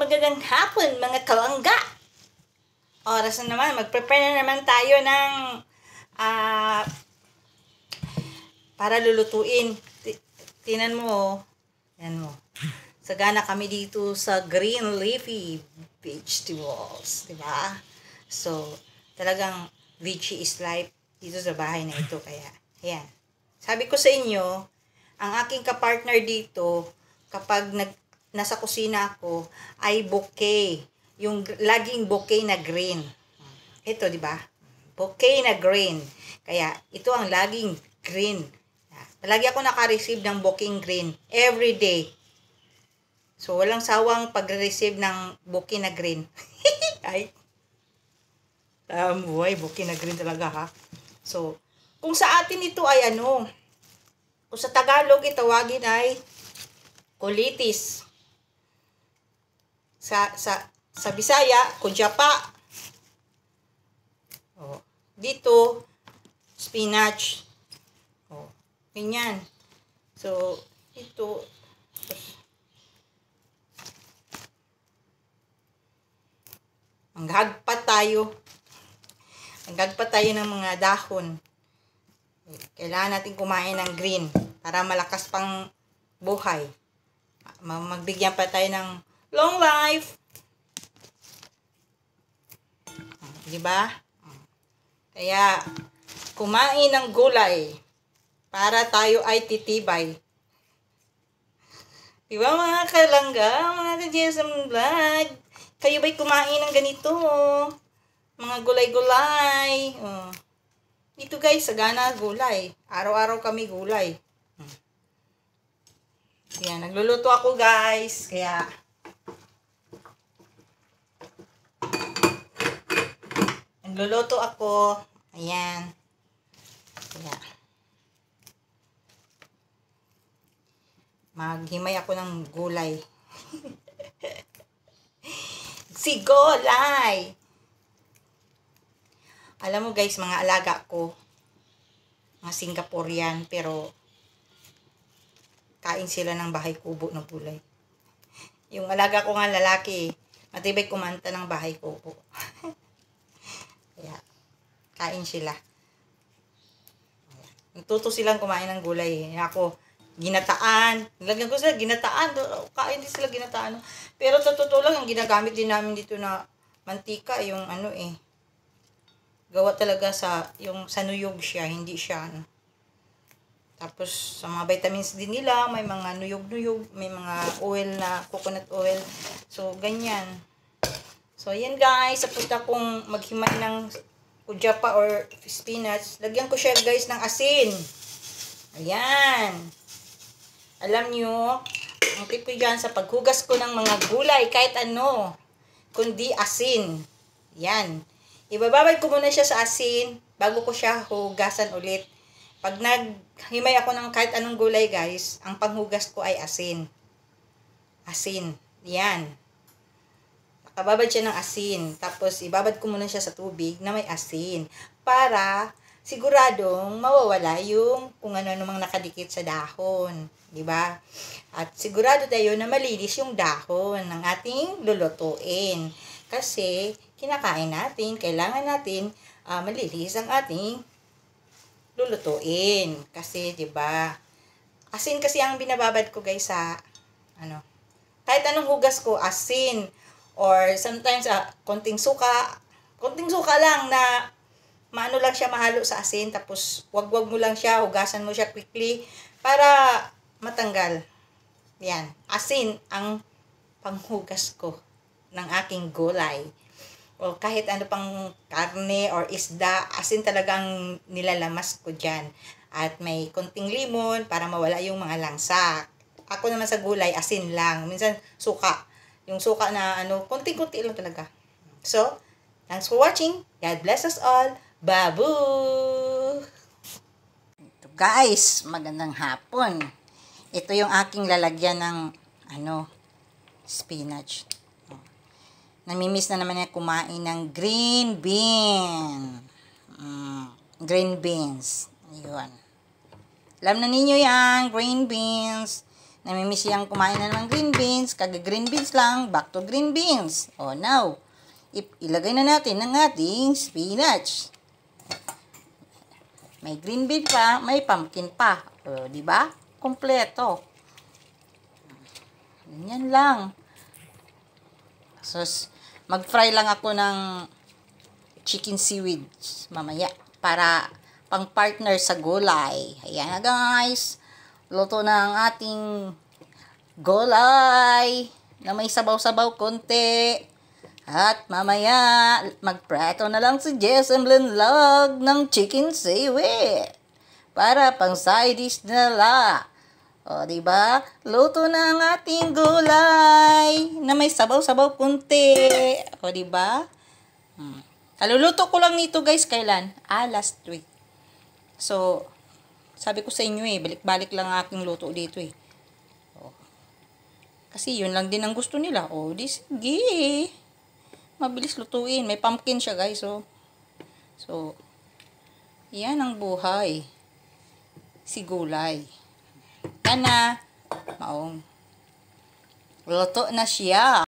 magandang hapon mga kalangga. Oras na naman, mag-prepare na naman tayo ng para lulutuin. Tinan mo, yan mo. Sagana kami dito sa green leafy vegetables, di ba? So, talagang veggie is life dito sa bahay na ito. Kaya, ayan. Sabi ko sa inyo, ang aking kapartner dito, kapag nasa kusina ako, ay bouquet. Yung laging bouquet na green. Ito, di ba? Bouquet na green. Kaya, ito ang laging green. Palagi ako naka-receive ng bouquet green. Every day. So, walang sawang pag-receive ng bouquet na green. Ay. Buhay, bouquet na green talaga, ha? So, kung sa atin ito ay ano, kung sa Tagalog itawagin ay kulitis. Sa Bisaya, kudyapa. Oh, dito spinach. Oh, ganyan. So, ito manghagpat tayo. Manghagpat tayo ng mga dahon. Kailangan natin kumain ng green para malakas pang buhay. Magbigyan pa tayo ng long life. Diba? Kaya, kumain ng gulay para tayo ay titibay. Diba mga kalangga, mga ka-GSM Vlog? Kayo ba'y kumain ng ganito? Mga gulay-gulay. Dito guys, sagana gulay. Araw-araw kami gulay. Yan, nagluluto ako guys. Kaya, nagluluto ako. Ayan. Kaya, maghimay ako ng gulay. Si Golay! Alam mo guys, mga alaga ko, mga Singaporean, pero kain sila ng bahay kubo ng gulay. Yung alaga ko nga lalaki, matibay kumanta ng bahay kubo. Kaya, kain sila. Natuto silang kumain ng gulay. Ako, ginataan. Nilagyan ko sila ginataan. Kain din sila ginataan. Pero sa totoo lang, ang ginagamit din namin dito na mantika, yung ano gawa talaga yung sa nuyog siya, hindi siya Tapos, sa mga vitamins din nila, may mga nuyog-nuyog, may mga oil na, coconut oil. So, ganyan. So, ayan guys, sa punta kong maghimay ng kudyapa or spinach, lagyan ko siya guys ng asin. Ayan. Alam nyo, ang tip ko dyan sa paghugas ko ng mga gulay, kahit ano, kundi asin. Yan. Ibababad ko muna siya sa asin, bago ko siya hugasan ulit. Pag naghimay ako ng kahit anong gulay guys, ang panghugas ko ay asin. Asin. Yan. Nakababad siya ng asin. Tapos, ibabad ko muna siya sa tubig na may asin. Para siguradong mawawala yung kung ano namang nakadikit sa dahon. Diba? At sigurado tayo na malinis yung dahon ng ating lulutuin. Kasi, kinakain natin, kailangan natin malinis ang ating lulutuin. Kasi, diba? Asin kasi ang binababad ko guys sa, kahit anong hugas ko, asin. Or sometimes, konting suka lang na maano lang siya mahalo sa asin, tapos wag-wag mo lang siya, hugasan mo siya quickly para matanggal. Yan, asin ang panghugas ko ng aking gulay. O kahit ano pang karne or isda, asin talagang nilalamas ko dyan. At may konting limon para mawala yung mga langsa. Ako naman sa gulay, asin lang. Minsan suka. Yung suka na konting-kunti lang talaga. So, thanks for watching. God bless us all. Babu! Ito guys, magandang hapon. Ito yung aking lalagyan ng spinach. Namimiss na naman niya kumain ng green bean. Green beans. Ayun. Alam na ninyo yan, green beans. Namimiss siyang kumain na ng green beans. Kaga green beans lang, back to green beans. O, now, ilagay na natin ang ating spinach. May green bean pa, may pumpkin pa. O, di ba? Kompleto. Ganyan lang. So, mag-fry lang ako ng chicken seaweed mamaya para pang partner sa gulay. Ayan na guys. Luto na ang ating gulay na may sabaw-sabaw konti. At mamaya, magpreto na lang si Jessem Blenlog ng chicken seaweed para pang side dish nila. O, diba? Luto na ang ating gulay na may sabaw-sabaw kunti. O, diba? Kaluluto ko lang nito guys, kailan? Last week. So, sabi ko sa inyo balik-balik lang ang aking luto dito O. Kasi yun lang din ang gusto nila. O, di sige. Mabilis lutuin. May pumpkin siya guys, So, yan ang buhay. Si gulay. Yan na. Maong. Luto na siya.